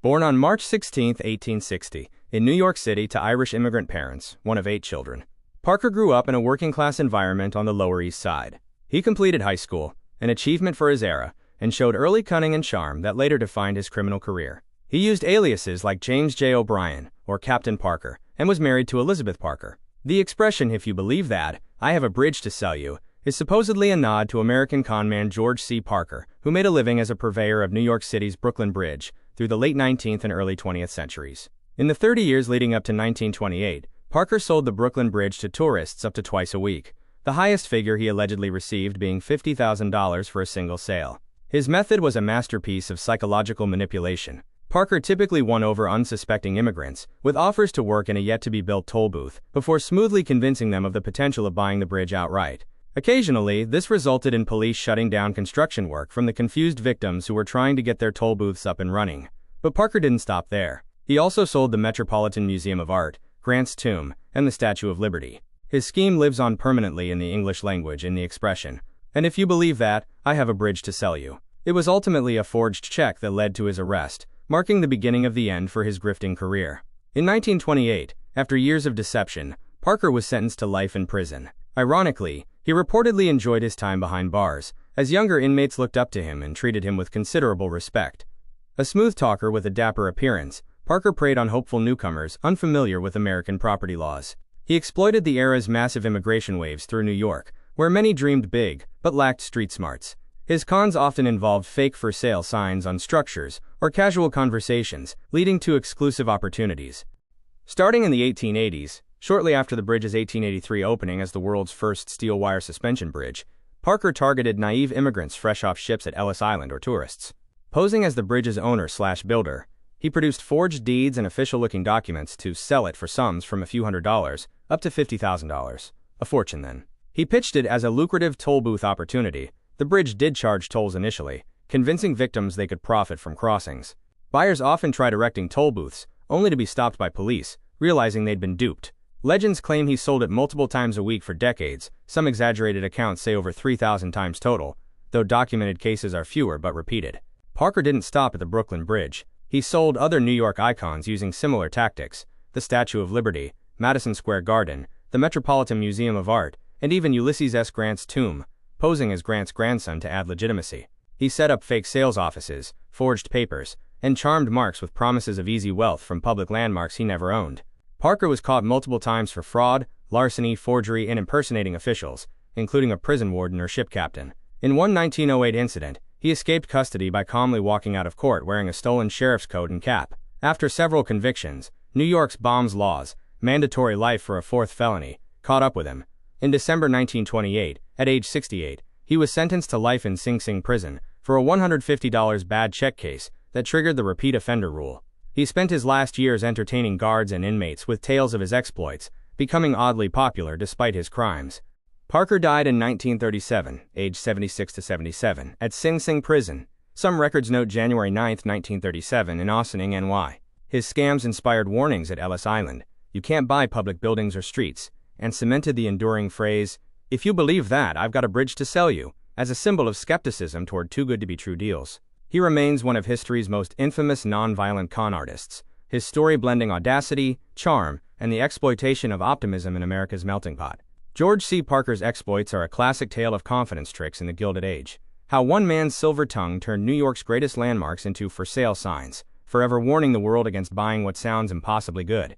Born on March 16, 1860, in New York City to Irish immigrant parents, one of 8 children, Parker grew up in a working-class environment on the Lower East Side. He completed high school, an achievement for his era, and showed early cunning and charm that later defined his criminal career. He used aliases like James J. O'Brien or Captain Parker, and was married to Elizabeth Parker. The expression, "if you believe that, I have a bridge to sell you," is supposedly a nod to American conman George C. Parker, who made a living as a purveyor of New York City's Brooklyn Bridge through the late 19th and early 20th centuries. In the 30 years leading up to 1928, Parker sold the Brooklyn Bridge to tourists up to twice a week, the highest figure he allegedly received being $50,000 for a single sale. His method was a masterpiece of psychological manipulation. Parker typically won over unsuspecting immigrants with offers to work in a yet-to-be-built toll booth before smoothly convincing them of the potential of buying the bridge outright. Occasionally, this resulted in police shutting down construction work from the confused victims who were trying to get their toll booths up and running. But Parker didn't stop there. He also sold the Metropolitan Museum of Art, Grant's Tomb, and the Statue of Liberty. His scheme lives on permanently in the English language in the expression, "and if you believe that, I have a bridge to sell you." It was ultimately a forged check that led to his arrest, marking the beginning of the end for his grifting career. In 1928, after years of deception, Parker was sentenced to life in prison. Ironically, he reportedly enjoyed his time behind bars, as younger inmates looked up to him and treated him with considerable respect. A smooth talker with a dapper appearance, Parker preyed on hopeful newcomers unfamiliar with American property laws. He exploited the era's massive immigration waves through New York, where many dreamed big but lacked street smarts. His cons often involved fake for sale signs on structures or casual conversations, leading to exclusive opportunities. Starting in the 1880s, shortly after the bridge's 1883 opening as the world's first steel wire suspension bridge, Parker targeted naive immigrants fresh off ships at Ellis Island or tourists. Posing as the bridge's owner/builder, he produced forged deeds and official-looking documents to sell it for sums from a few $100s up to $50,000. A fortune then. He pitched it as a lucrative toll booth opportunity. The bridge did charge tolls initially, convincing victims they could profit from crossings. Buyers often tried erecting toll booths, only to be stopped by police, realizing they'd been duped. Legends claim he sold it multiple times a week for decades. Some exaggerated accounts say over 3,000 times total, though documented cases are fewer but repeated. Parker didn't stop at the Brooklyn Bridge. He sold other New York icons using similar tactics: the Statue of Liberty, Madison Square Garden, the Metropolitan Museum of Art, and even Ulysses S. Grant's tomb, posing as Grant's grandson to add legitimacy. He set up fake sales offices, forged papers, and charmed marks with promises of easy wealth from public landmarks he never owned. Parker was caught multiple times for fraud, larceny, forgery, and impersonating officials, including a prison warden or ship captain. In one 1908 incident, he escaped custody by calmly walking out of court wearing a stolen sheriff's coat and cap. After several convictions, New York's bombs laws, mandatory life for a 4th felony, caught up with him. In December 1928, at age 68, he was sentenced to life in Sing Sing prison for a $150 bad check case that triggered the repeat offender rule. He spent his last years entertaining guards and inmates with tales of his exploits, becoming oddly popular despite his crimes. Parker died in 1937, aged 76 to 77, at Sing Sing prison. Some records note January 9, 1937, in Ossining, NY. His scams inspired warnings at Ellis Island, "You can't buy public buildings or streets," and cemented the enduring phrase, "If you believe that, I've got a bridge to sell you," as a symbol of skepticism toward too-good-to-be-true deals. He remains one of history's most infamous non-violent con artists, his story blending audacity, charm, and the exploitation of optimism in America's melting pot. George C. Parker's exploits are a classic tale of confidence tricks in the Gilded Age. How one man's silver tongue turned New York's greatest landmarks into for-sale signs, forever warning the world against buying what sounds impossibly good.